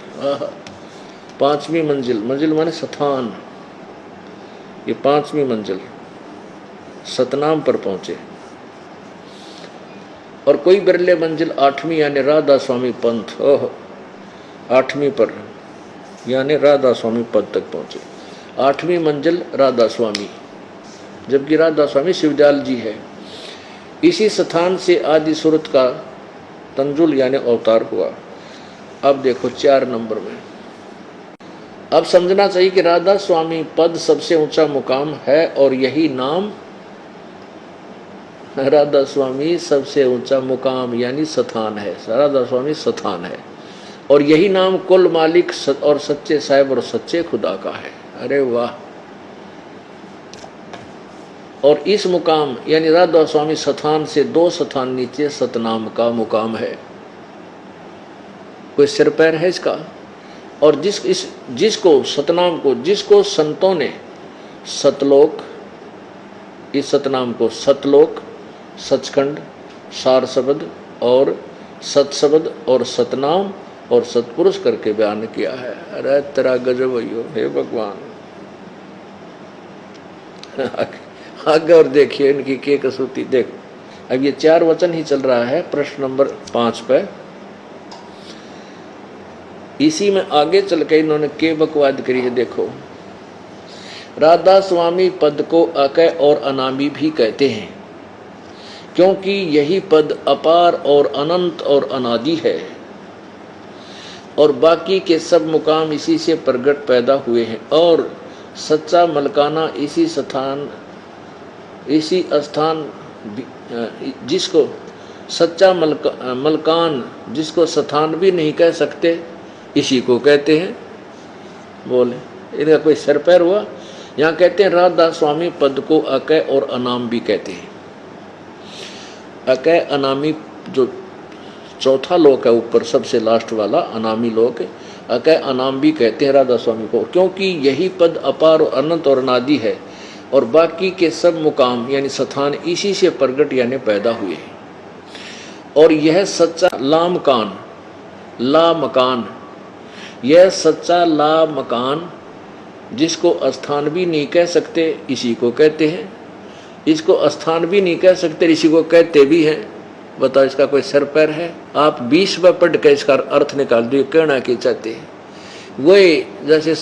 Speaker 1: 5वीं मंजिल माने स्थान, ये 5वीं मंजिल सतनाम पर पहुंचे। और कोई बिरले मंजिल 8वीं यानी राधा स्वामी पंथ, 8वीं पर यानी राधा स्वामी पद तक पहुंचे। 8वीं मंजिल राधा स्वामी, जबकि राधा स्वामी शिवदयाल जी है। इसी स्थान से आदि सूरत का तंजुल यानी अवतार हुआ। अब देखो 4 नंबर में, अब समझना चाहिए कि राधा स्वामी पद सबसे ऊंचा मुकाम है और यही नाम राधा स्वामी सबसे ऊंचा मुकाम यानी स्थान है। राधा स्वामी स्थान है और यही नाम कुल मालिक और सच्चे साहिब और सच्चे खुदा का है। अरे वाह। और इस मुकाम यानी राधा स्वामी स्थान से 2 स्थान नीचे सतनाम का मुकाम है। कोई सिर पैर है इसका। और जिसको सतनाम को, जिसको संतों ने सतलोक, इस सतनाम को सतलोक, सचखंड, सार शब्द और सतशब्द और सतनाम और सतपुरुष करके बयान किया है। अरे तेरा गजब हो, हे भगवान। आगे और देखिए इनकी के कसूती। देख, अब ये 4 वचन ही चल रहा है प्रश्न नंबर 5 पे। इसी में आगे चल के इन्होंने के बकवाद करी है। देखो, राधा स्वामी पद को अकय और अनामी भी कहते हैं, क्योंकि यही पद अपार और अनंत और अनादि है और बाकी के सब मुकाम इसी से प्रगट पैदा हुए हैं। और सच्चा मलकाना इसी स्थान जिसको सच्चा मलकान जिसको स्थान भी नहीं कह सकते, इसी को कहते हैं। बोले इनका कोई सर पैर हुआ। यहाँ कहते हैं राधा स्वामी पद को अकय और अनाम भी कहते हैं। अकय अनामी जो चौथा लोक है ऊपर सबसे लास्ट वाला अनामी लोक, अकय अनाम भी कहते हैं राधा स्वामी को, क्योंकि यही पद अपार और अनंत और अनादि है और बाकी के सब मुकाम यानी स्थान इसी से प्रगट यानी पैदा हुए हैं। और यह सच्चा लामकान, यह सच्चा लामकान जिसको स्थान भी नहीं कह सकते, इसी को कहते हैं। इसको स्थान भी नहीं कह सकते, इसी को कहते भी हैं। बताओ इसका कोई सर पैर है? आप 20 बार पढ़ के इसका अर्थ निकाल दो, कहना क्या चाहते हैं। वही जैसे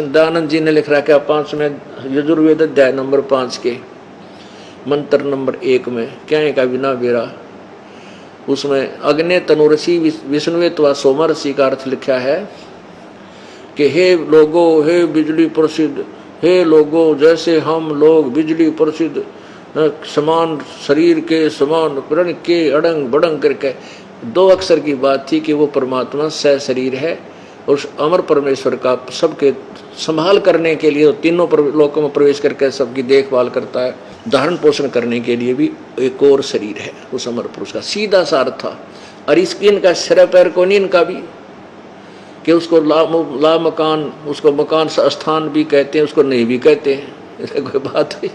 Speaker 1: दयानंद जी ने लिख रखा 5 में यजुर्वेद अध्याय नंबर 5 के मंत्र नंबर 1 में क्या है का बिना बेरा, उसमें अग्नि तनुरसी विष्णुवे त्वा सोमा ऋषि का अर्थ लिखा है कि हे लोगो, हे बिजली प्रसिद्ध, हे लोगो, जैसे हम लोग बिजली प्रसिद्ध समान शरीर के समान प्रण के अड़ंग बड़ंग करके 2 अक्षर की बात थी कि वो परमात्मा सह शरीर है और उस अमर परमेश्वर का सबके संभाल करने के लिए तीनों लोकों में प्रवेश करके सबकी देखभाल करता है, धारण पोषण करने के लिए भी एक और शरीर है उस अमर पुरुष का। सीधा सा अर्थ था। और इसकी इनका सिर पैर को नहीं, इनका भी कि उसको ला मकान, उसको मकान स्थान भी कहते हैं, उसको नहीं भी कहते हैं। ऐसे कोई बात है?